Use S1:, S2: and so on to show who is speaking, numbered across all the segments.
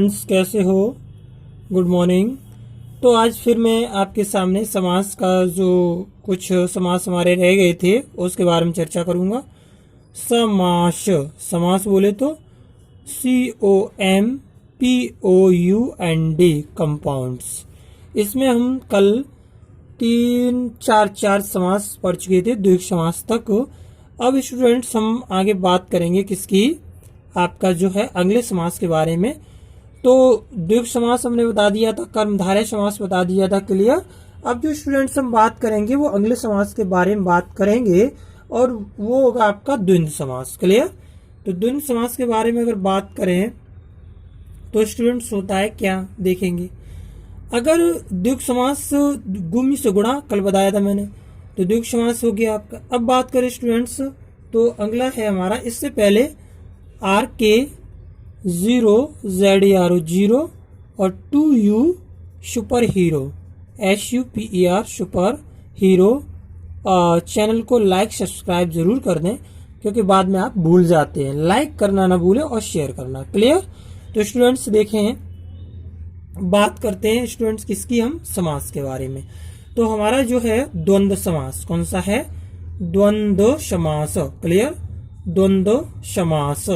S1: Students, कैसे हो? Good morning. तो आज फिर मैं आपके सामने समास का जो कुछ समास हमारे रह गए थे उसके बारे में चर्चा करूंगा। समास, समास बोले तो COMPOUND, कंपाउंड्स। इसमें हम कल 3 4 समास पढ़ चुके थे, द्विग समास तक। अब स्टूडेंट्स हम आगे बात करेंगे किसकी, आपका जो है अगले समास के बारे में। तो द्विग समास हमने बता दिया था, कर्मधारय समास बता दिया था, क्लियर। अब जो स्टूडेंट्स हम बात करेंगे वो अगले समास के बारे में बात करेंगे और वो होगा आपका द्वंद्व समास, क्लियर। तो द्वंद्व समास के बारे में अगर बात करें तो स्टूडेंट्स होता है क्या, देखेंगे। अगर द्विग समास गुम्य से गुणा कल बताया था मैंने, तो द्विग समास हो गया आपका। अब बात करें स्टूडेंट्स तो अगला है हमारा, इससे पहले RK 0 ZERO 0 और 2U super hero SUPER super hero. Channel को लाइक सब्सक्राइब जरूर कर दें क्योंकि बाद में आप भूल जाते हैं। लाइक करना ना भूलें और शेयर करना, क्लियर। तो स्टूडेंट्स देखें, बात करते हैं स्टूडेंट्स किसकी, हम समास के बारे में। तो हमारा जो है द्वंद्व समास कौन सा है, द्वंद्व समास, क्लियर। द्वंद्व समास,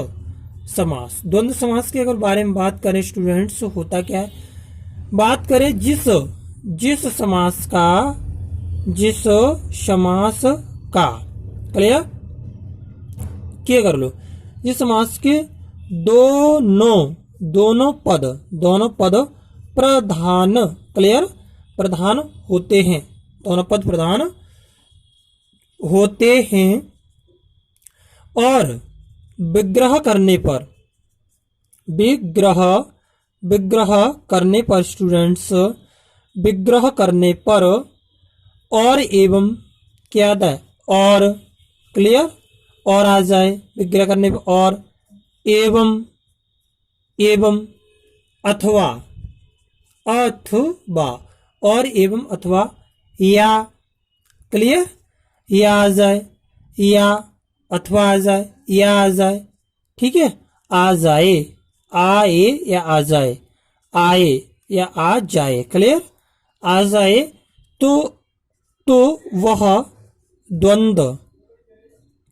S1: समास द्वंद्व समास के अगर बारे में बात करें स्टूडेंट्स, होता क्या है, बात करें जिस समास का, क्लियर, क्या कर लो, जिस समास के दोनों पद प्रधान, क्लियर, प्रधान होते हैं, दोनों पद प्रधान होते हैं और विग्रह करने पर स्टूडेंट्स, विग्रह करने पर और एवं क्या आता है, और, क्लियर, और आ जाए, विग्रह करने पर और एवं अथवा और एवं अथवा या, क्लियर, या आ जाए, या अथवा आ जाए, या आ जाए, ठीक है, आ जाए, आए या आ जाए, आए या आ जाए, क्लियर, आ जाए। तो वह द्वंद्व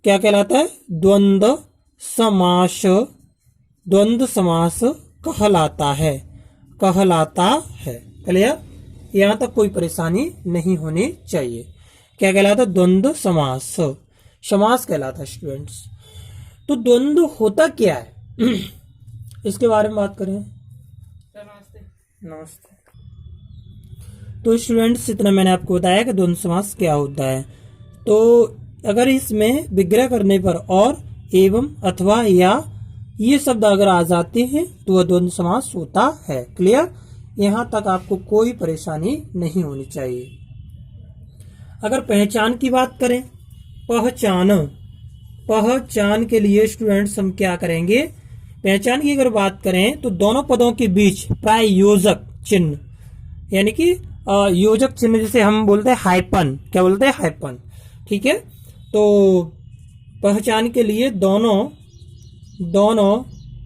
S1: क्या कहलाता है, द्वंद्व समास कहलाता है, क्लियर। यहां तक कोई परेशानी नहीं होनी चाहिए। क्या कहलाता है, द्वंद्व समास कहलाता है स्टूडेंट्स। तो द्वंद्व होता क्या है इसके बारे में बात करें। नमस्ते। तो स्टूडेंट्स इतना मैंने आपको बताया कि द्वंद्व समास क्या होता है। तो अगर इसमें विग्रह करने पर और, एवं, अथवा, या ये शब्द अगर आ जाते हैं तो वह द्वंद्व समास होता है, क्लियर। यहां तक आपको कोई परेशानी नहीं होनी चाहिए। अगर पहचान की बात करें, पहचान के लिए स्टूडेंट्स हम क्या करेंगे, पहचान की अगर बात करें तो दोनों पदों के बीच प्राय योजक चिन्ह, यानी कि योजक चिन्ह जिसे हम बोलते हैं हाइपन, क्या बोलते हैं, हाइपन, ठीक है। तो पहचान के लिए दोनों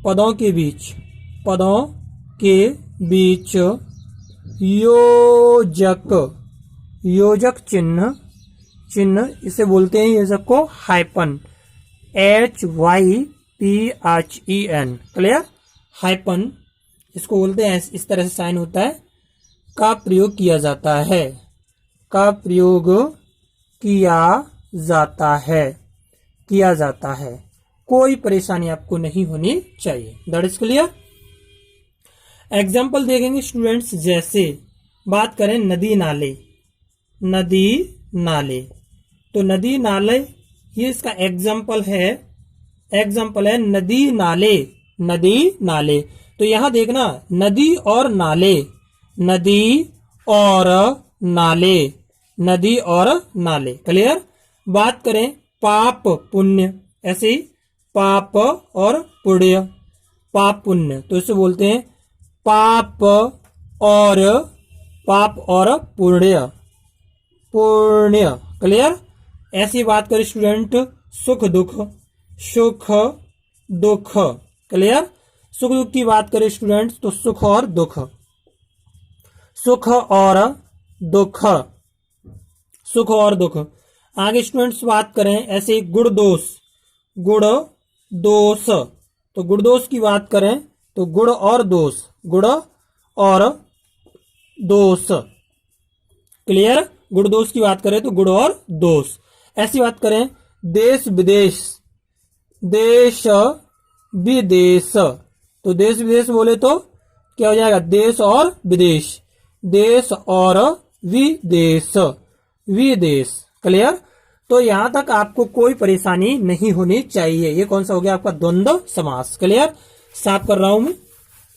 S1: पदों के बीच योजक चिन्ह इसे बोलते हैं, योजक को हाइपन, HYPHEN, क्लियर, हाइपन इसको बोलते हैं, इस तरह से साइन होता है, का प्रयोग किया जाता है, कोई परेशानी आपको नहीं होनी चाहिए, दैट इज क्लियर। एग्जाम्पल देखेंगे स्टूडेंट्स, जैसे बात करें नदी नाले, तो नदी नाले ये इसका एग्जाम्पल है नदी नाले। तो यहां देखना, नदी और नाले, क्लियर। बात करें पाप पुण्य, ऐसे ही पाप और पुण्य, तो इसे बोलते हैं पाप और पुण्य, क्लियर। ऐसी बात करें स्टूडेंट सुख दुख, क्लियर। सुख दुख की बात करें स्टूडेंट्स तो सुख और दुख, सुख और दुख, सुख और दुख। आगे स्टूडेंट्स बात करें ऐसे गुण दोष, गुण दोष, तो गुण दोष की बात करें तो गुण और दोष, गुण और दोष, क्लियर। गुण दोष की बात करें तो गुण और दोष। ऐसी बात करें देश विदेश, देश विदेश, तो देश विदेश बोले तो क्या हो जाएगा, देश और विदेश, देश और विदेश, विदेश, क्लियर। तो यहां तक आपको कोई परेशानी नहीं होनी चाहिए। ये कौन सा हो गया आपका द्वंद्व समास, क्लियर। साफ कर रहा हूं मैं।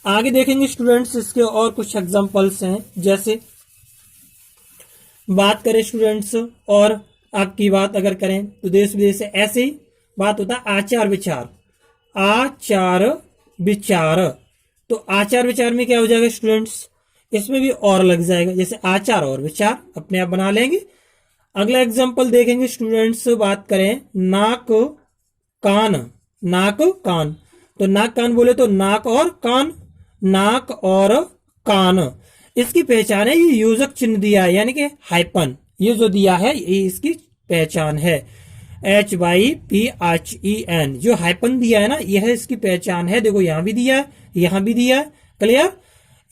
S1: आगे देखेंगे स्टूडेंट्स इसके और कुछ एग्जांपल्स हैं। जैसे बात करें स्टूडेंट्स और आपकी बात अगर करें तो देश विदेश से ऐसे ही बात होता है आचार विचार, आचार विचार, तो आचार विचार में क्या हो जाएगा स्टूडेंट्स, इसमें भी और लग जाएगा, जैसे आचार और विचार अपने आप बना लेंगे। अगला एग्जांपल देखेंगे स्टूडेंट्स, बात करें नाक कान, नाक कान, तो नाक कान बोले तो नाक और कान, नाक और कान। इसकी पहचान है, ये योजक चिन्ह दिया है यानी कि हाइपन, ये जो दिया है ये इसकी पहचान है, HYPHEN, जो हाइपन दिया है ना यह इसकी पहचान है। देखो यहां भी दिया है, यहां भी दिया है, क्लियर।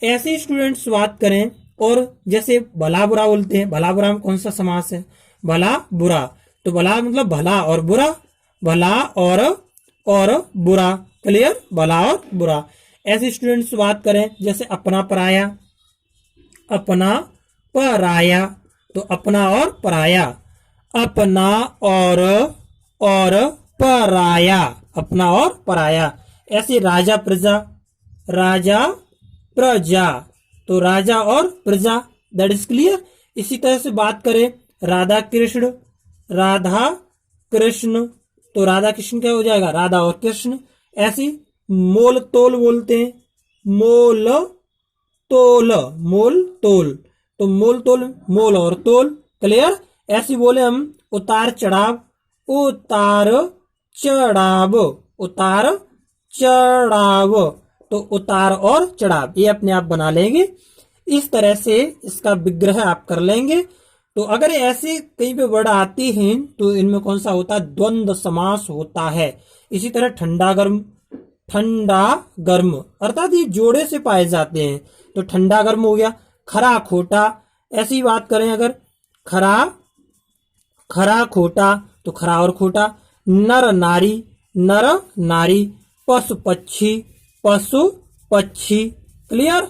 S1: ऐसे स्टूडेंट्स बात करें और जैसे भला बुरा बोलते हैं, भला बुरा में कौन सा समास है, भला बुरा, तो भला मतलब भला और बुरा, भला और बुरा, क्लियर, भला और बुरा। ऐसे स्टूडेंट्स बात करें जैसे अपना पराया, अपना पराया, तो अपना और पराया, अपना और पराया, अपना और पराया। ऐसे राजा प्रजा, राजा प्रजा, तो राजा और प्रजा, दैट इज क्लियर। इसी तरह से बात करें राधा कृष्ण, राधा कृष्ण, तो राधा कृष्ण क्या हो जाएगा, राधा और कृष्ण। ऐसी मोल तोल बोलते हैं, मोल तोल, मोल तोल, तो मोल तोल, मोल और तोल, क्लियर। ऐसे बोले हम उतार चढ़ाव, उतार चढ़ाव, उतार चढ़ाव, तो उतार और चढ़ाव ये अपने आप बना लेंगे। इस तरह से इसका विग्रह आप कर लेंगे। तो अगर ऐसे कहीं पे वर्ड आते हैं तो इनमें कौन सा होता है, द्वंद्व समास होता है। इसी तरह ठंडा गर्म, ठंडा गर्म, अर्थात ये जोड़े से पाए जाते हैं, तो ठंडा गर्म हो गया। खरा खोटा, ऐसी बात करें अगर खरा, खरा खोटा, तो खरा और खोटा। नर नारी, नर नारी, पशु पक्षी, पशु पक्षी, क्लियर।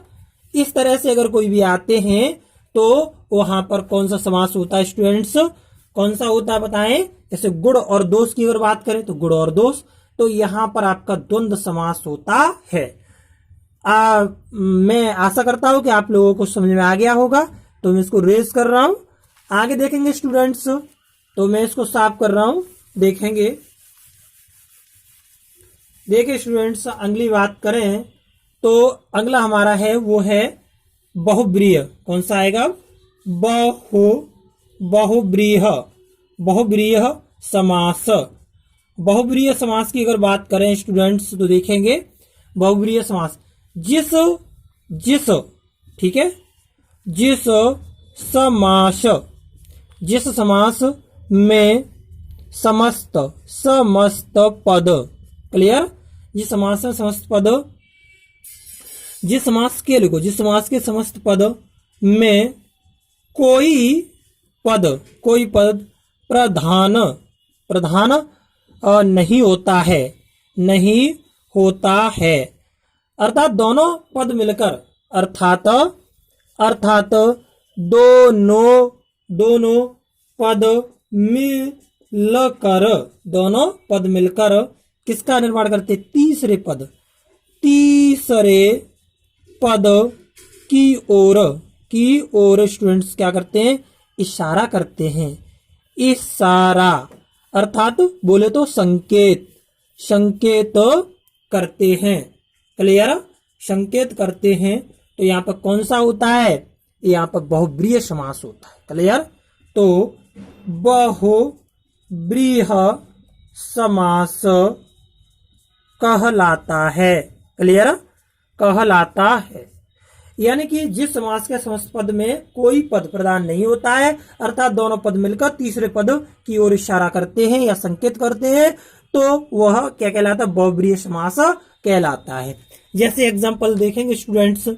S1: इस तरह से अगर कोई भी आते हैं तो वहां पर कौन सा समास होता है स्टूडेंट्स, कौन सा होता है बताएं। जैसे गुण और दोष की अगर बात करें तो गुण और दोष, तो यहां पर आपका द्वंद्व समास होता है। मैं आशा करता हूं कि आप लोगों को समझ में आ गया होगा, तो मैं इसको रेज कर रहा हूं। आगे देखेंगे स्टूडेंट्स, तो मैं इसको साफ कर रहा हूं, देखेंगे। देखिए स्टूडेंट्स अगली बात करें तो अगला हमारा है वो है बहुब्रीह। कौन सा आएगा, बहुब्रीह, बहुब्रीह समास। बहुब्रीह समास की अगर बात करें स्टूडेंट्स तो देखेंगे बहुब्रीह समास, जिस जिस, ठीक है, जिस समास, जिस समास में समस्त समस्त पद, क्लियर, जिस समास में समस्त पद, जिस समास के लिखो, जिस समास के समस्त पद में कोई पद, कोई पद प्रधान, प्रधान नहीं होता है, नहीं होता है, अर्थात दोनों पद मिलकर, अर्थात अर्थात दोनों दोनों पद मिलकर, दोनों पद मिलकर किसका निर्माण करते, तीसरे पद, तीसरे पद की ओर स्टूडेंट्स क्या करते हैं, इशारा करते हैं, इशारा, अर्थात बोले तो संकेत, संकेत करते हैं, क्लियर, संकेत करते हैं। तो यहाँ पर कौन सा होता है, यहाँ पर बहुब्रीह समास होता है, क्लियर। तो बहुब्रीह समास कहलाता है, क्लियर, कहलाता है। यानी कि जिस समास के समस्त पद में कोई पद प्रधान नहीं होता है, अर्थात दोनों पद मिलकर तीसरे पद की ओर इशारा करते हैं या संकेत करते हैं, तो वह क्या कहलाता है? बहुब्रीहि समास कहलाता है। जैसे एग्जांपल देखेंगे स्टूडेंट्स,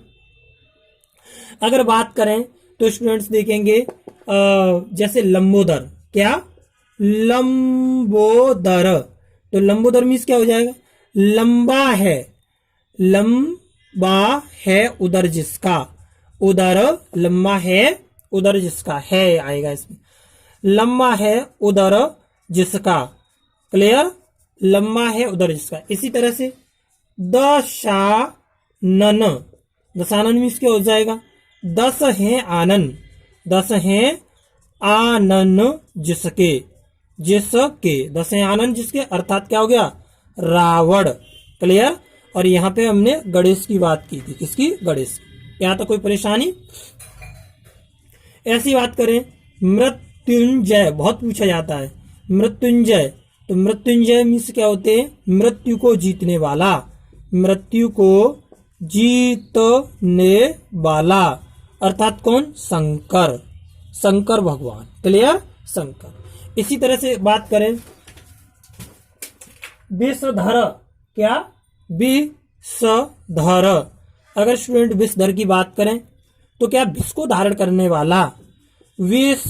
S1: अगर बात करें तो स्टूडेंट्स देखेंगे जैसे लंबोदर, क्या? लंबोदर। तो लंबोदर मीन्स क्या हो जाएगा? लंबा है, लंबा है उदर जिसका, उदर लंबा है उदर जिसका, है आएगा इसमें, लंबा है उदर जिसका। क्लियर, लंबा है उदर जिसका। इसी तरह से दशानन, दशानन मीन्स क्या हो जाएगा? 10 है आनन, 10 है आनन जिसके, जिसके 10 है आनन जिसके, अर्थात क्या हो गया? रावण। क्लियर, और यहां पे हमने गणेश की बात की थी, किसकी? गणेश। यहां तक कोई परेशानी? ऐसी बात करें मृत्युंजय, बहुत पूछा जाता है मृत्युंजय। तो मृत्युंजय मीन्स क्या होते हैं? मृत्यु को जीतने वाला, मृत्यु को जीतने वाला, अर्थात कौन? शंकर, शंकर भगवान। क्लियर, शंकर। इसी तरह से बात करें विषधर, क्या? विषधर। अगर स्टूडेंट विषधर की बात करें तो क्या? विष को धारण करने वाला, विष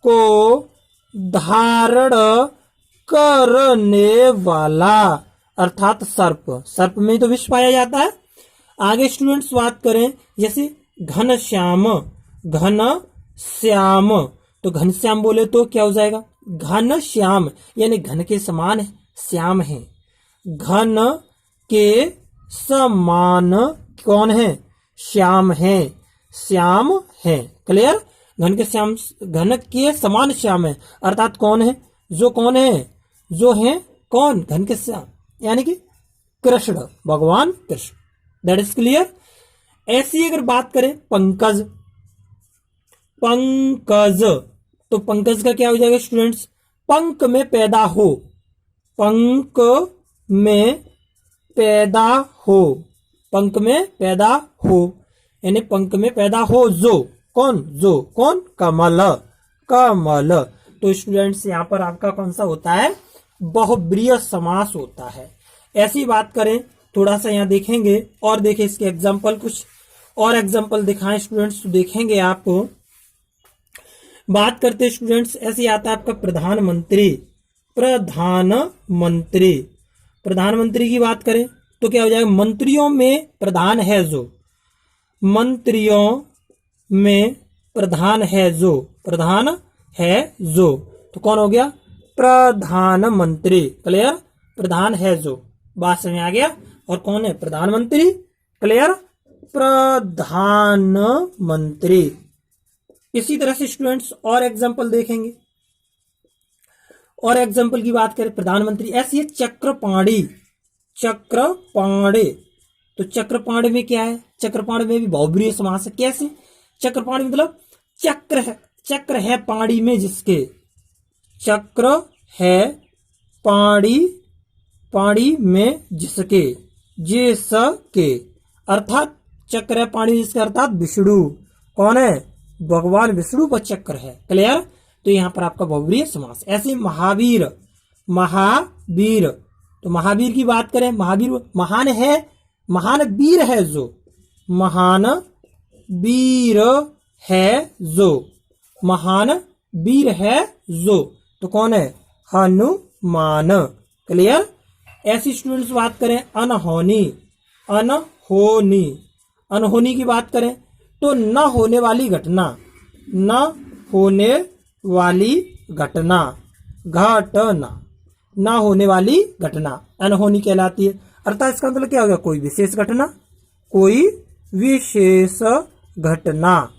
S1: को धारण करने वाला, अर्थात सर्प, सर्प में तो विष पाया जाता है। आगे स्टूडेंट्स बात करें जैसे घनश्याम, घनश्याम। तो घनश्याम बोले तो क्या हो जाएगा? घनश्याम, यानी घन के समान श्याम है, घन के समान कौन है? श्याम है, श्याम है। क्लियर, घन के श्याम, घन के समान श्याम है, अर्थात कौन है? जो कौन है? जो है कौन? घन के श्याम, यानी कि कृष्ण, भगवान कृष्ण। That is clear. ऐसी अगर बात करें पंकज, पंकज, तो पंकज का क्या हो जाएगा स्टूडेंट्स? पंख में पैदा हो, पंख में पैदा हो, पंख में पैदा हो, यानी पंख में पैदा हो जो, कौन? जो कौन? कमल, कमल। तो स्टूडेंट्स यहां पर आपका कौन सा होता है? बहुब्रीहि समास होता है। ऐसी बात करें, थोड़ा सा यहां देखेंगे और देखें इसके एग्जाम्पल, कुछ और एग्जाम्पल दिखाएं स्टूडेंट्स, तो देखेंगे आपको। बात करते स्टूडेंट्स, ऐसे आता है आपका प्रधानमंत्री, प्रधानमंत्री। प्रधानमंत्री की बात करें तो क्या हो जाएगा? मंत्रियों में प्रधान है जो, मंत्रियों में प्रधान है जो, प्रधान है जो, तो कौन हो गया? प्रधानमंत्री। क्लियर, प्रधान है जो, बात समझ आ गया। और कौन है? प्रधानमंत्री। क्लियर, प्रधानमंत्री। इसी तरह से स्टूडेंट्स और एग्जांपल देखेंगे, और एग्जांपल की बात करें प्रधानमंत्री, ऐसी है चक्रपाणी, चक्रपाणी। तो चक्रपाणी में क्या है? चक्रपाणी में भी बहुब्रीहि समास है। कैसे? चक्रपाणी मतलब चक्र है, चक्र है पाणी में जिसके, चक्र है पाणी, पाणी में जिसके, जिसके, अर्थात चक्र है पाणी जिसके, अर्थात विष्णु। कौन है? भगवान विष्णु पर चक्र है। क्लियर, तो यहां पर आपका बहुब्रीहि समास। ऐसे महावीर, महावीर, तो महावीर की बात करें, महावीर महान है, महान वीर है जो, महान वीर है जो, महान वीर है जो, तो कौन है? हनुमान। क्लियर। ऐसी स्टूडेंट्स बात करें अनहोनी, अनहोनी, अनहोनी की बात करें तो न होने वाली घटना, न होने वाली घटना, घटना, न होने वाली घटना अनहोनी कहलाती है। अर्थात इसका मतलब क्या होगा? कोई विशेष घटना, कोई विशेष घटना।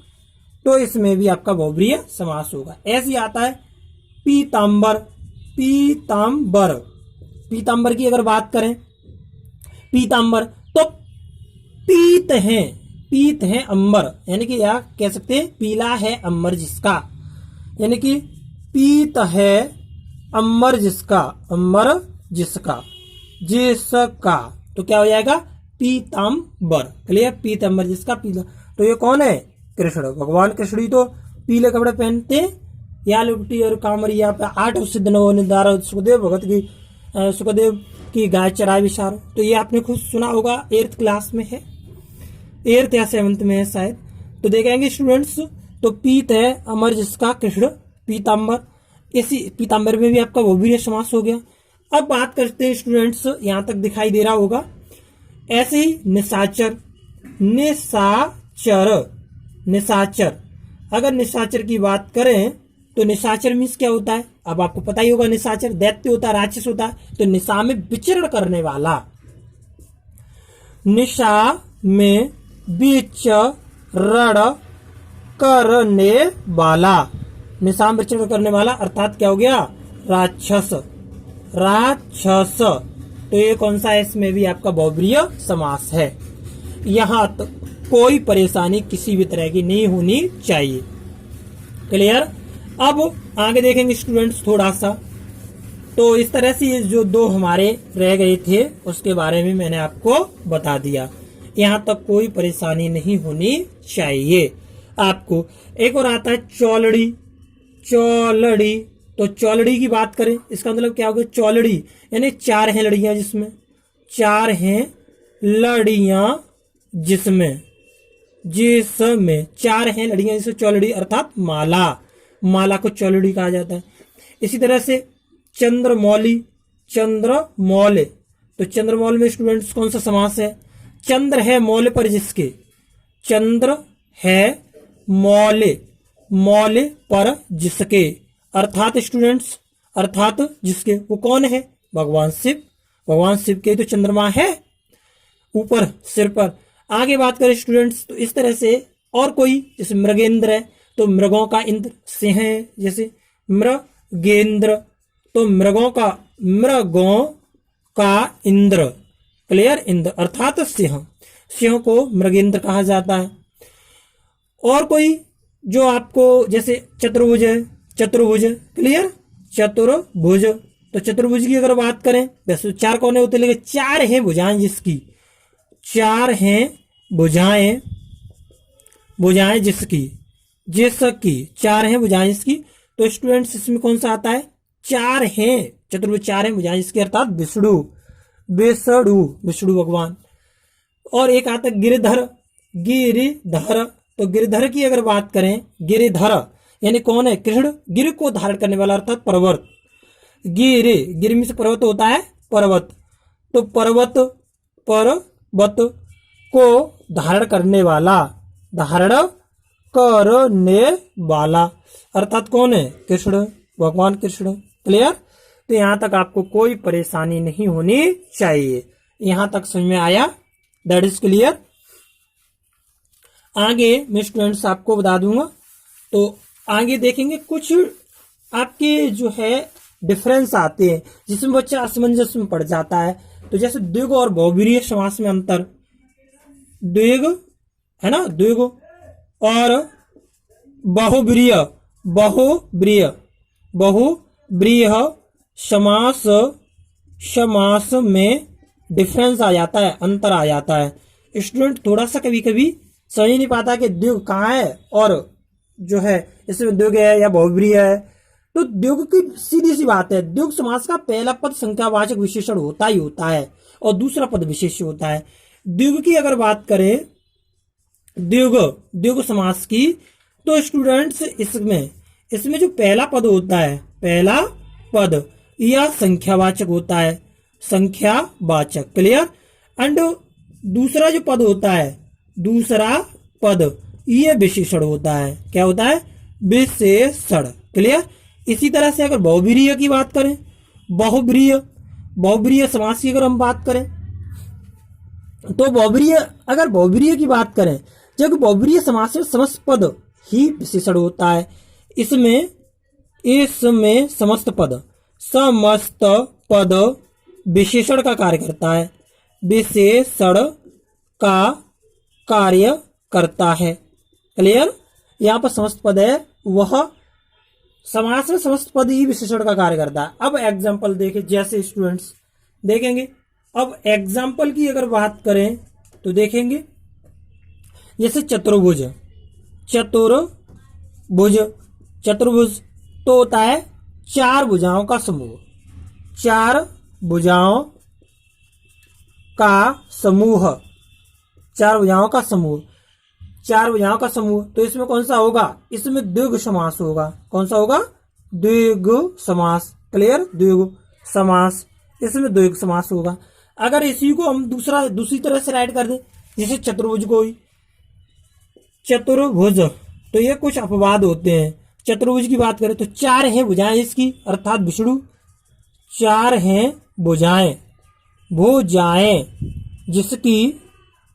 S1: तो इसमें भी आपका बहुब्रीहि समास होगा। ऐसे आता है पीतांबर, पीतांबर, पीतांबर की अगर बात करें, पीतांबर तो पीत है, पीत है अंबर, यानी कि या कह सकते हैं पीला है अंबर जिसका, यानी कि पीत है अंबर जिसका, अंबर जिसका, जिसका, तो क्या हो जाएगा? पीताम्बर। क्लियर, पीताम्बर जिसका पीला, तो ये कौन है? कृष्ण। भगवान कृष्ण ही तो पीले कपड़े पहनते हैं। या लुपटी और कामरिया पे 8 सिद्ध नवो निधारो सुखदेव की गाय चराए विचारो। तो ये आपने खुद सुना होगा, 8th क्लास में है, 8th या 7th में है शायद। तो देखेंगे स्टूडेंट्स, तो पीत है अमर जिसका कृष्ण, पीताम्बर। इसी पीताम्बर में भी आपका बहुब्रीहि समास हो गया। अब बात करते हैं स्टूडेंट्स, यहां तक दिखाई दे रहा होगा। ऐसे ही निशाचर, निशाचर अगर निशाचर की बात करें तो निशाचर मीन्स क्या होता है? अब आपको पता ही होगा, निशाचर दैत्य होता है, राक्षस होता है। तो निशा में विचरण करने वाला, निशा में विचरण करने वाला, निशा में विचरण करने वाला अर्थात क्या हो गया? राक्षस। तो ये कौन सा है? इसमें भी आपका बहुब्रीहि समास है। यहां तक कोई परेशानी किसी भी तरह की नहीं होनी चाहिए। क्लियर। अब आगे देखेंगे स्टूडेंट्स थोड़ा सा। तो इस तरह से ये जो 2 हमारे रह गए थे उसके बारे में मैंने आपको बता दिया। यहां तक कोई परेशानी नहीं होनी चाहिए आपको। एक और आता है चौलड़ी। तो चौलड़ी की बात करें, इसका मतलब क्या होगा? चौलड़ी यानी 4 हैं लड़ियां जिसमें, 4 हैं लड़ियां जिसमें 4 हैं लड़ियां जिसमें चौलड़ी अर्थात माला को चौलड़ी कहा जाता है। इसी तरह से चंद्रमौली। तो चंद्रमौल में स्टूडेंट्स कौन सा समास है? चंद्र है मौल पर जिसके, चंद्र है मौल पर जिसके अर्थात स्टूडेंट्स, अर्थात जिसके, वो कौन है? भगवान शिव के तो चंद्रमा है ऊपर सिर पर। आगे बात करें स्टूडेंट्स, तो इस तरह से और कोई, जैसे मृगेंद्र है तो मृगों का इंद्र, सिंह है जैसे मृगेंद्र, तो मृगों का इंद्र। क्लियर, इंद्र अर्थात सिंह को मृगेंद्र कहा जाता है। और कोई जो आपको जैसे चतुर्भुज है, क्लियर, चतुर्भुज। तो चतुर्भुज की अगर बात करें, वैसे 4 कोने होते लेकिन 4 हैं भुजाएं जिसकी, 4 हैं भुजाएं जिसकी 4 हैं भुजाएं जिसकी। तो स्टूडेंट्स इसमें कौन सा आता है? 4 हैं चतुर्भुज, 4 हैं भुजाएं जिसकी अर्थात विष्णु भगवान। और एक आता है गिरिधर। तो गिरिधर की अगर बात करें, गिरिधर यानी कौन है? कृष्ण। गिर को धारण करने वाला अर्थात पर्वत। गिर में से पर्वत होता है, पर्वत। तो पर्वत को धारण करने वाला अर्थात कौन है? कृष्ण, भगवान कृष्ण। क्लियर। तो यहां तक आपको कोई परेशानी नहीं होनी चाहिए। यहां तक समझ में आया? That is clear. आगे मैं स्टूडेंट्स आपको बता दूंगा। तो आगे देखेंगे कुछ आपके जो है डिफरेंस आते हैं जिसमें बच्चा असमंजस में पड़ जाता है। तो जैसे द्विग और बहुब्रीहि समास में अंतर, द्विग है ना, द्विग और बहुब्रीहि समास में डिफरेंस आ जाता है, अंतर आ जाता है। स्टूडेंट थोड़ा सा कभी कभी समझ नहीं पाता कि द्विग कहाँ है और जो है इसमें द्विग है या बहुब्रीहि है। तो द्विग की सीधी सी बात है, द्विग समास का पहला पद संख्यावाचक विशेषण होता ही होता है और दूसरा पद विशेष्य होता है। द्विग की अगर बात करें, द्विग समास की, तो स्टूडेंट्स इसमें जो पहला पद होता है, पहला पद यह संख्यावाचक होता है, संख्यावाचक। क्लियर। एंड दूसरा जो पद होता है, दूसरा पद यह विशेषण होता है। क्या होता है? विशेषण। क्लियर। इसी तरह से अगर बहुब्रीहि की बात करें, बहुब्रीहि समास की अगर हम बात करें, तो बहुब्रीहि की बात करें, जब बहुब्रीहि समास में समस्त पद ही विशेषण होता है। इसमें समस्त पद विशेषण का कार्य करता है, विशेषण का कार्य करता है। क्लियर। यहाँ पर समस्त पद है, वह समास में समस्त पद ही विशेषण का कार्य करता है। अब एग्जाम्पल देखें, जैसे स्टूडेंट्स देखेंगे, अब एग्जाम्पल की अगर बात करें तो देखेंगे, जैसे चतुर्भुज, चतुर्भुज, चतुर्भुज तो होता है चार भुजाओं का समूह, चार भुजाओं का समूह, चार भुजाओं का समूह, चार भुजाओं का समूह। तो इसमें कौन सा होगा, इसमें द्विगु समास होगा। कौन सा होगा, द्विगु समास। क्लियर, द्विगु समास, इसमें द्विगु समास होगा। अगर इसी को हम दूसरी तरह से राइट कर दें, जैसे चतुर्भुज को ही चतुर्भुज, तो ये कुछ अपवाद होते हैं। चतुर्भुज की बात करें तो चार हैं भुजाएं इसकी, अर्थात विष्णु, चार हैं भुजाएं, भुजाएं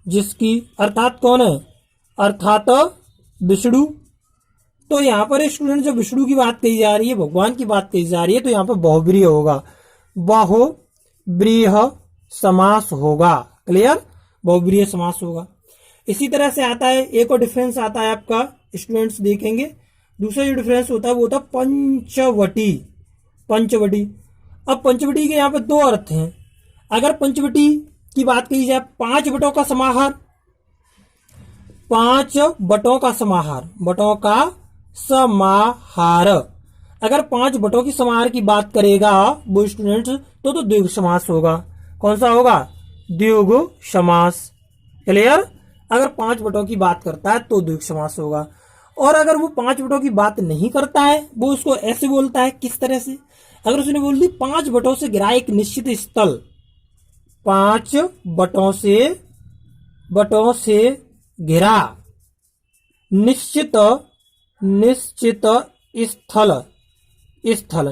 S1: जिसकी अर्थात कौन है, अर्थात विष्णु। तो यहाँ पर स्टूडेंट जब विष्णु की बात कही जा रही है, भगवान की बात कही जा रही है, तो यहाँ पर बहुब्रीहि होगा, बहुब्रीहि समास होगा। क्लियर, बहुब्रीहि समास होगा। इसी तरह से आता है, एक और डिफरेंस आता है आपका, स्टूडेंट्स देखेंगे। दूसरा जो डिफरेंस होता है वो होता है पंचवटी, पंचवटी। अब पंचवटी के यहाँ पे दो अर्थ हैं। अगर पंचवटी की बात कही जाए, पांच बटों का समाहार, पांच बटों का समाहार, बटों का समाहार। अगर पांच बटों की समाहार की बात करेगा वो स्टूडेंट्स, तो द्विगु समास होगा। कौन सा होगा, द्विगु समास। क्लियर, अगर पांच बटों की बात करता है तो द्विगु समास होगा। और अगर वो पांच बटों की बात नहीं करता है, वो उसको ऐसे बोलता है, किस तरह से, अगर उसने बोल दी पांच बटों से घिरा एक निश्चित स्थल, पांच बटों से घिरा निश्चित स्थल,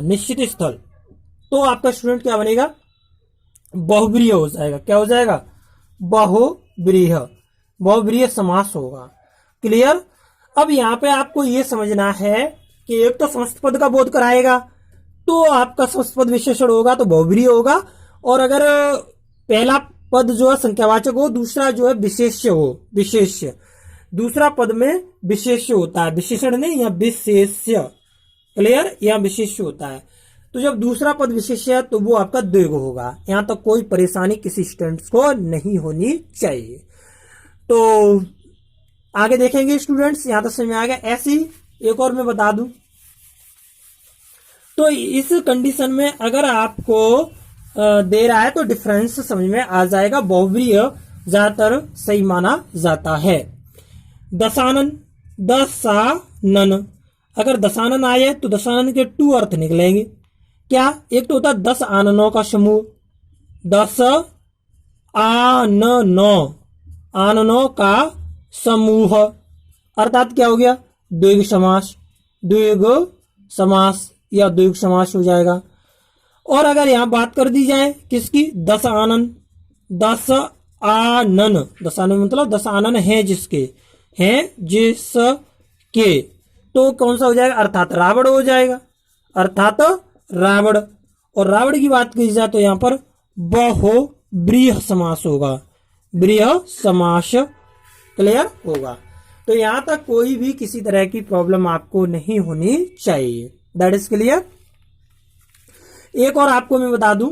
S1: निश्चित स्थल, तो आपका स्टूडेंट क्या बनेगा, बहुब्रीहि हो जाएगा। क्या हो जाएगा, बहुब्रीहि, बहुब्रीहि समास होगा। क्लियर। अब यहाँ पे आपको ये समझना है कि एक तो समस्त पद का बोध कराएगा, तो आपका समस्त पद विशेषण होगा तो बहुब्रीहि होगा। और अगर पहला पद जो है संख्यावाचक हो, दूसरा जो है विशेष्य हो, विशेष्य, दूसरा पद में विशेष्य होता है, विशेषण नहीं, या विशेष्य। क्लियर, यहाँ विशेष्य होता है। तो जब दूसरा पद विशेष्य है तो वो आपका द्विगु होगा। यहाँ तक कोई परेशानी किसी स्टूडेंट्स को नहीं होनी चाहिए। तो आगे देखेंगे स्टूडेंट्स, यहां तक समझ में आ गया। ऐसी एक और मैं बता दूं, तो इस कंडीशन में अगर आपको दे रहा है तो डिफरेंस समझ में आ जाएगा। बहुब्रीहि ज्यादातर सही माना जाता है। दशानन, दशानन, अगर दशानन आए तो दशानन के टू अर्थ निकलेंगे। क्या, एक तो होता है 10 आननों का समूह, 10 आननों, आननों का समूह, अर्थात क्या हो गया, द्विगु समास, द्विगु समास या द्विगु समास हो जाएगा। और अगर यहां बात कर दी जाए किसकी, 10 आनन, 10 आनन, 10 आनन मतलब 10 आनन है जिसके, हैं जिसके, तो कौन सा हो जाएगा, अर्थात रावण हो जाएगा, अर्थात रावण। और रावण की बात की जाए तो यहां पर बहुब्रीहि समास होगा, ब्रीहि समास। क्लियर होगा। तो यहां तक कोई भी किसी तरह की प्रॉब्लम आपको नहीं होनी चाहिए। That is clear. एक और आपको मैं बता दूं,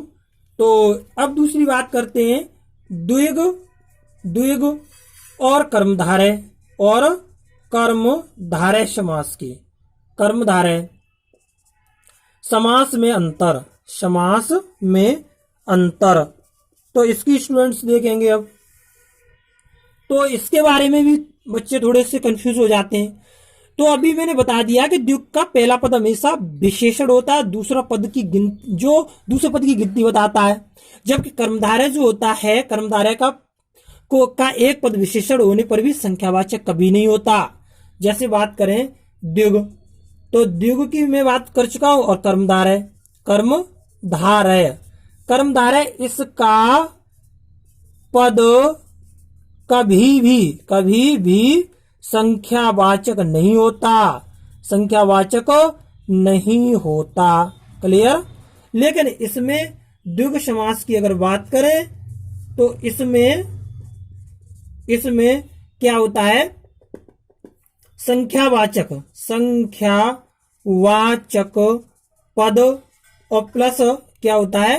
S1: तो अब दूसरी बात करते हैं द्विगु, द्विगु और कर्मधारय, और कर्मधारय समास की। कर्मधारय समास में अंतर, समास में अंतर, तो इसकी स्टूडेंट्स देखेंगे। अब तो इसके बारे में भी बच्चे थोड़े से कंफ्यूज हो जाते हैं। तो अभी मैंने बता दिया कि द्विगु का पहला पद हमेशा विशेषण होता है, दूसरा पद की गिनती, जो दूसरे पद की गिनती बताता है। जबकि कर्मधारय जो होता है, कर्मधारय का एक पद विशेषण होने पर भी संख्यावाचक कभी नहीं होता। जैसे बात करें द्विगु, तो द्विगु की मैं बात कर चुका हूं, और कर्मधारय, कर्मधारय, कर्मधारय इसका पद कभी भी संख्यावाचक नहीं होता, संख्यावाचक नहीं होता। क्लियर। लेकिन इसमें द्विगु समास की अगर बात करें तो इसमें क्या होता है, संख्यावाचक, संख्यावाचक पद और प्लस क्या होता है,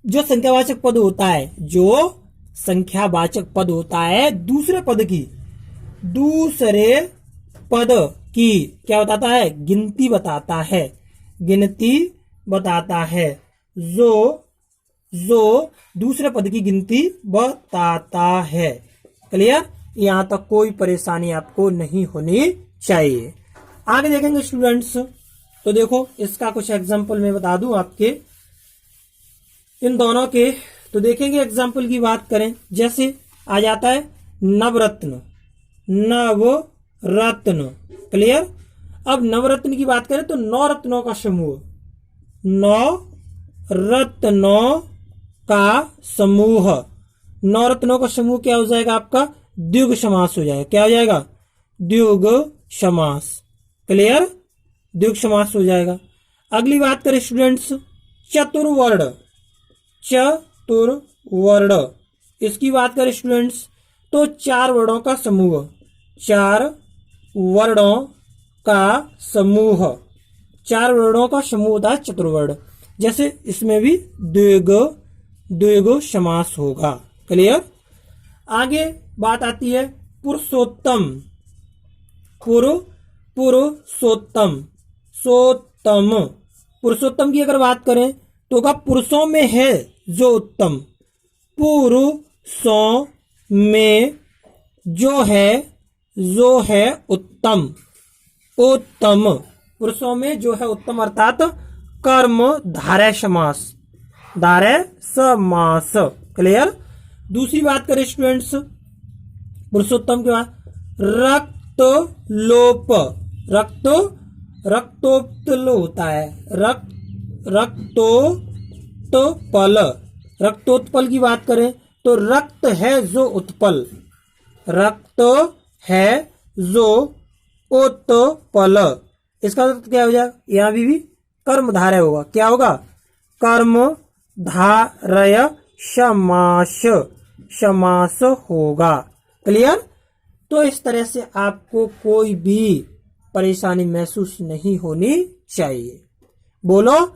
S1: जो संख्यावाचक पद होता है, जो संख्यावाचक पद होता है दूसरे पद की क्या बताता है, गिनती बताता है, गिनती बताता है, जो दूसरे पद की गिनती बताता है। क्लियर, यहां तक कोई परेशानी आपको नहीं होनी चाहिए। आगे देखेंगे स्टूडेंट्स, तो देखो इसका कुछ एग्जाम्पल मैं बता दूं आपके इन दोनों के। तो देखेंगे एग्जाम्पल की बात करें, जैसे आ जाता है नवरत्न, नवरत्न। क्लियर, अब नवरत्न की बात करें तो 9 रत्नों का समूह, 9 रत्नों का समूह, 9 रत्नों का समूह क्या हो जाएगा आपका, द्विगु समास हो जाएगा। क्या हो जाएगा, द्विगु समास। क्लियर, द्विगु समास हो जाएगा। अगली बात करें स्टूडेंट्स, चतुर्वर्ण, चतुर्वर्ण, इसकी बात करें स्टूडेंट्स तो 4 वर्णों का समूह, 4 वर्णों का समूह, 4 वर्णों का समूह होता है चतुर्वर्ण। जैसे इसमें भी द्विगु समास होगा। क्लियर, आगे बात आती है पुरुषोत्तम, पुरुषोत्तम, सोत्तम। पुरुषोत्तम की अगर बात करें तो का पुरुषों में है जो उत्तम, पुरुषों में जो है उत्तम, उत्तम, पुरुषों में जो है उत्तम, अर्थात कर्म धारय समास, धारय समास। क्लियर, दूसरी बात करें स्टूडेंट्स पुरुषोत्तम के बाद रक्तलोप, रक्तोत्पल होता है, रक्तोत्पल, रक्तोत्पल की बात करें तो रक्त है जो उत्पल, रक्त है जो उत्पल, इसका मतलब क्या हो जाएगा, यहां भी कर्म धारय होगा। क्या होगा, कर्म धारय समास, समास होगा। क्लियर, तो इस तरह से आपको कोई भी परेशानी महसूस नहीं होनी चाहिए। बोलो,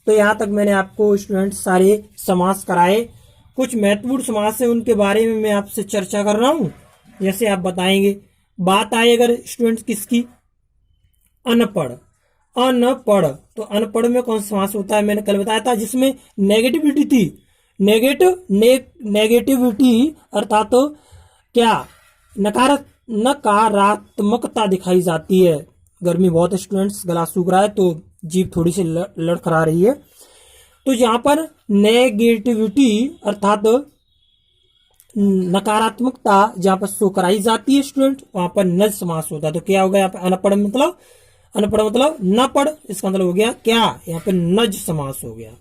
S1: तो यहां तक मैंने आपको स्टूडेंट सारे समास कराए। कुछ महत्वपूर्ण समास है उनके बारे में मैं आपसे चर्चा कर रहा हूं। जैसे आप बताएंगे, बात आए अगर स्टूडेंट्स किसकी, अनपढ़, अनपढ़, तो अनपढ़ में कौन सा समास होता है, मैंने कल बताया था, जिसमें नेगेटिविटी थी, नेगेटिविटी अर्थात तो क्या, नकारात्मकता दिखाई जाती है। गर्मी बहुत है स्टूडेंट्स, गला सूख रहा है तो जीभ थोड़ी सी लड़खड़ा रही है। तो यहाँ पर नेगेटिविटी अर्थात नकारात्मकता जहां पर शो कराई जाती है स्टूडेंट, वहां पर नज समास होता है। तो क्या होगा यहाँ पे, अनपढ़ मतलब, अनपढ़ मतलब न पढ़, इसका मतलब हो गया क्या, यहाँ पे नज समास हो गया।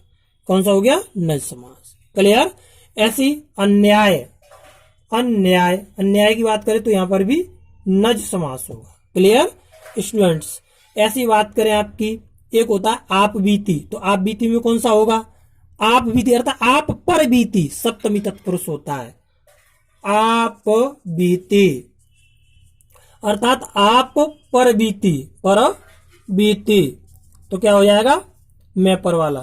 S1: कौन सा हो गया, नज समास। क्लियर, ऐसी अन्याय, अन्याय, अन्याय की बात करें तो यहां पर भी नज समास होगा। क्लियर स्टूडेंट्स, ऐसी बात करें आपकी, एक होता है आप बीती, तो आप बीती में कौन सा होगा, आप बीती अर्थात आप पर बीती, सप्तमी तत्पुरुष होता है, आप बीती अर्थात आप पर बीती, पर बीती, तो क्या हो जाएगा, मैं पर वाला,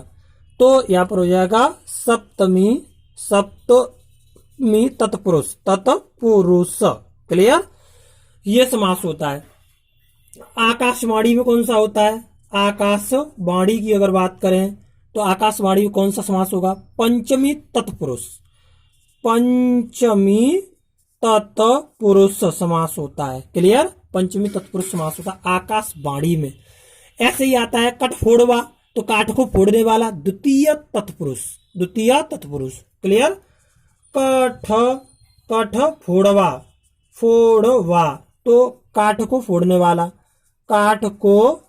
S1: तो यहां पर हो जाएगा सप्तमी, सप्तमी तत्पुरुष, तत्पुरुष। क्लियर, ये समास होता है। आकाशवाणी में कौन सा होता है, आकाशवाणी की अगर बात करें तो आकाशवाणी में कौन सा समास होगा, पंचमी तत्पुरुष, पंचमी तत्पुरुष समास होता है। क्लियर, पंचमी तत्पुरुष समास होता है आकाशवाणी में। ऐसे ही आता है कठफोड़वा, तो काठ को फोड़ने वाला, द्वितीय तत्पुरुष, द्वितीय तत्पुरुष। क्लियर, कठ फोड़वा, फोड़वा तो काठ को फोड़ने वाला, काठ को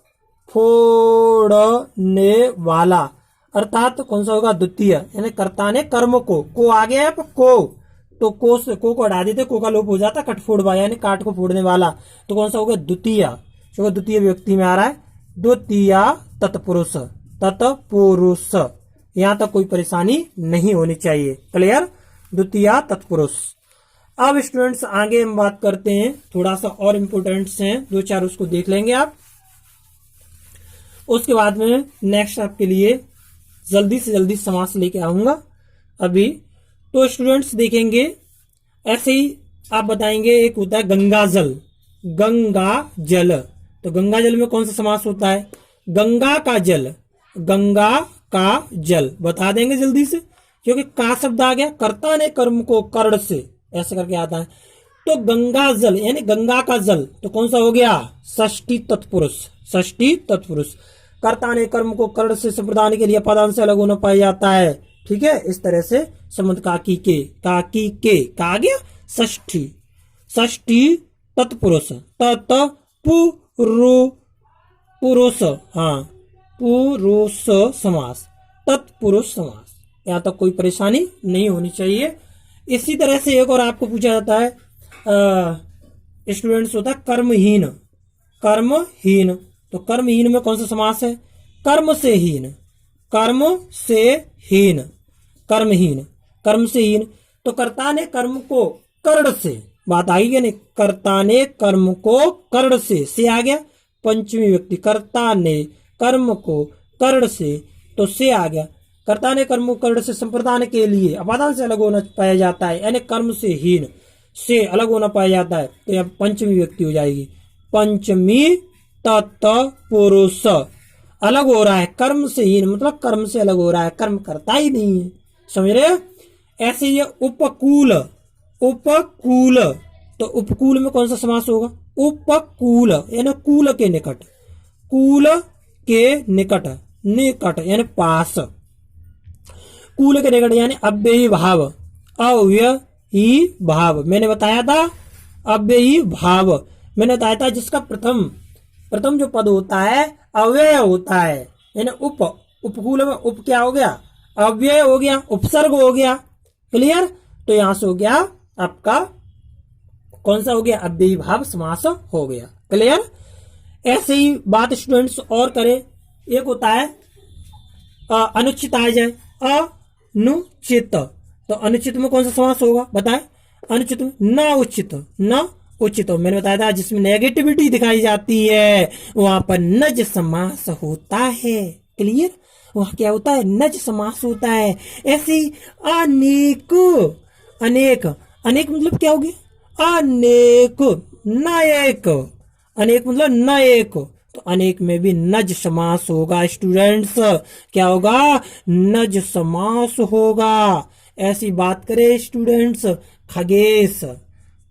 S1: फोड़ने वाला अर्थात कौन सा होगा, द्वितीय, यानी कर्ता ने कर्म को आ गया है को, तो को से को हटा देते, को का लोप हो जाता, कठफोड़वा यानी काठ को फोड़ने वाला, तो कौन सा होगा, द्वितीय, जो द्वितीय व्यक्ति में आ रहा है, द्वितीय तत्पुरुष, तत्पुरुष। यहां तक कोई परेशानी नहीं होनी चाहिए। क्लियर, द्वितीय तत्पुरुष। अब स्टूडेंट्स आगे हम बात करते हैं, थोड़ा सा और इम्पोर्टेंट्स हैं, 2-4 उसको देख लेंगे आप। उसके बाद में नेक्स्ट आपके लिए जल्दी से जल्दी समास लेके आऊंगा। अभी। तो स्टूडेंट्स देखेंगे ऐसे ही आप बताएंगे, एक होता है गंगा जल, गंगा जल। तो गंगा जल में कौन सा समास होता है? गंगा का जल, गंगा का जल बता देंगे जल्दी से, क्योंकि का शब्द आ गया, कर्ता ने कर्म को कर्ण से ऐसे करके आता है। तो गंगा जल यानी गंगा का जल, तो कौन सा हो गया? षष्ठी तत्पुरुष, षष्ठी तत्पुरुष। कर्ता ने कर्म को कर्ण से संप्रदान के लिए पदान से अलग होना पाया जाता है। ठीक है, इस तरह से संबंध काकी के का आ गया षष्ठी, षष्ठी तत्पुरुष, पुरुष, हाँ पुरुष समास, तत्पुरुष समास। यहाँ तक कोई परेशानी नहीं होनी चाहिए। इसी तरह से एक और आपको पूछा जाता है स्टूडेंट्स, होता है कर्महीन, कर्महीन। तो कर्महीन में कौन सा समास है? कर्म से हीन, कर्म से हीन, कर्महीन, कर्म से हीन। तो कर्ता ने कर्म को कर्ण से, बात आई क्या नहीं? कर्ता ने कर्म को कर्ण से आ गया पंचमी व्यक्ति, कर्ता ने कर्म को कर्ण से, तो से आ गया। कर्ता ने कर्म को कर्ण से संप्रदान के लिए अपादान से अलग होना पाया जाता है, यानी कर्म से हीन से अलग होना पाया जाता है। तो यह पंचमी व्यक्ति हो जाएगी, पंचमी तत्पुरुष। अलग हो रहा है, कर्म से हीन मतलब कर्म से अलग हो रहा है, कर्म करता ही नहीं है, समझ रहे? ऐसे ये उपकूल, उपकूल। तो उपकूल में कौन सा समास होगा? उपकूल यानी कूल के निकट, कूल के निकट, निकट यानी पास, कूल के निकट यानी अव्ययी भाव, अव्ययी भाव। मैंने बताया था अव्ययी भाव, मैंने बताया था जिसका प्रथम जो पद होता है अव्यय होता है, यानी उपकूल में उप क्या हो गया? अव्यय हो गया, उपसर्ग हो गया। क्लियर? तो यहां से हो गया आपका कौन सा हो गया? अव्ययी भाव समास हो गया। क्लियर? ऐसे ही बात स्टूडेंट्स और करें, एक होता है अनुचित आ जाए, अनुचित। तो अनुचित में कौन सा समास होगा बताएं? अनुचित में न उचित, न उचित। मैंने बताया था जिसमें नेगेटिविटी दिखाई जाती है वहां पर नज समास होता है। क्लियर? वहां क्या होता है? नज समास होता है। ऐसे ही अनेक, अनेक, अनेक मतलब क्या हो गया? अनेक, नायक, अनेक मतलब नायक। तो अनेक में भी नज समास होगा स्टूडेंट्स, क्या होगा? नज समास होगा। ऐसी बात करें स्टूडेंट्स, खगेश,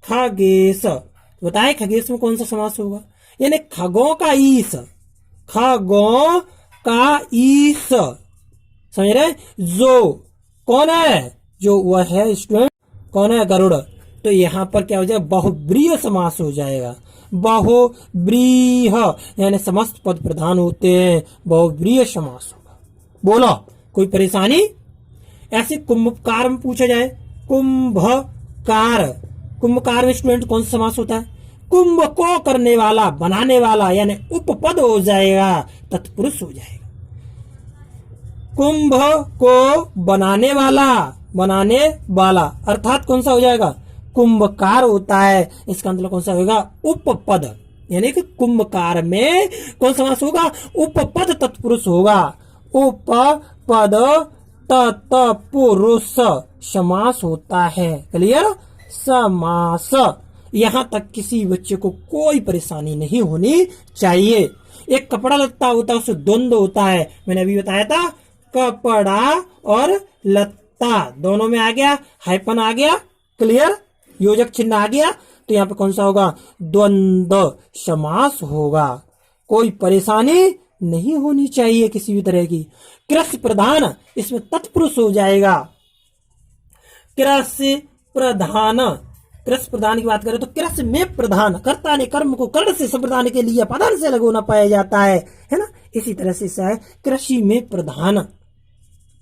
S1: खगेश बताएं खगेश में कौन सा समास होगा? यानी खगों का ईश, खगों का ईश, समझ रहे? जो कौन है? जो वह है स्टूडेंट, कौन है? गरुड़। तो यहां पर क्या हो जाएगा? बहुब्रीह समास हो जाएगा, बहुब्रीह यानी समस्त पद प्रधान होते हैं, बहुब्रीह समास होगा। बोलो कोई परेशानी? ऐसे कुंभकार में पूछा जाए, कुंभकार, कुंभकार में स्टूडेंट कौन सा समास होता है? कुंभ को करने वाला, बनाने वाला, यानी उपपद हो जाएगा, तत्पुरुष हो जाएगा। कुंभ को बनाने वाला, बनाने वाला अर्थात कौन सा हो जाएगा? कुंभकार होता है। इसका मतलब कौन सा होगा? उपपद, यानी कि कुंभकार में कौन समास होगा? उपपद तत्पुरुष होगा। उपपद तत्पुरुष समास होता है। क्लियर? समास। यहां तक किसी बच्चे को कोई परेशानी नहीं होनी चाहिए। एक कपड़ा लत्ता होता है, उससे द्वंद्व होता है। मैंने अभी बताया था कपड़ा और लत्ता दोनों में आ गया, हाइपन आ गया। क्लियर? योजक चिन्ह आ गया। तो यहाँ पे कौन सा होगा? द्वंद्व समास होगा। कोई परेशानी नहीं होनी चाहिए किसी भी तरह की। कृष्य प्रधान, इसमें तत्पुरुष हो जाएगा। कृष्य प्रधान, कृष्य प्रधान की बात करें तो कृष्य में प्रधान, कर्ता ने कर्म को कर्ण से संप्रदान के लिए पदान से अलग होना पाया जाता है ना? इसी तरह से है कृषि में प्रधान,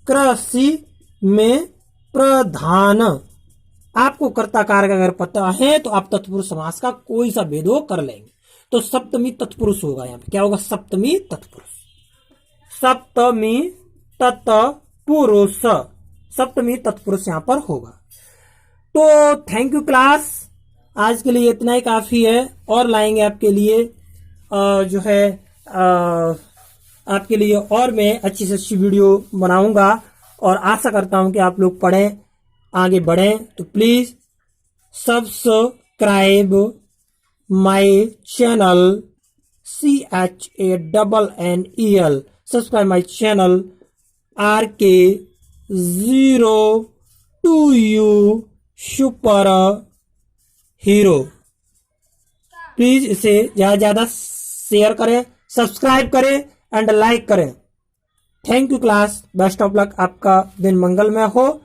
S1: कृषि में प्रधान। आपको कर्ता कारक अगर पता है तो आप तत्पुरुष समास का कोई सा भेदो कर लेंगे। तो सप्तमी तत्पुरुष होगा। यहाँ पे क्या होगा? सप्तमी तत्पुरुष, सप्तमी तत्पुरुष, सप्तमी तत्पुरुष यहाँ पर होगा। तो थैंक यू क्लास, आज के लिए इतना ही काफी है। और लाएंगे आपके लिए जो है आपके लिए और मैं अच्छी से अच्छी वीडियो बनाऊंगा और आशा करता हूं कि आप लोग पढ़ें, आगे बढ़ें। तो please subscribe my channel CHANNEL, subscribe my channel RK02U super hero. Please इसे ज्यादा ज्यादा शेयर करें, सब्सक्राइब करें एंड लाइक करें। Thank you class, best of luck, आपका दिन मंगलमय हो।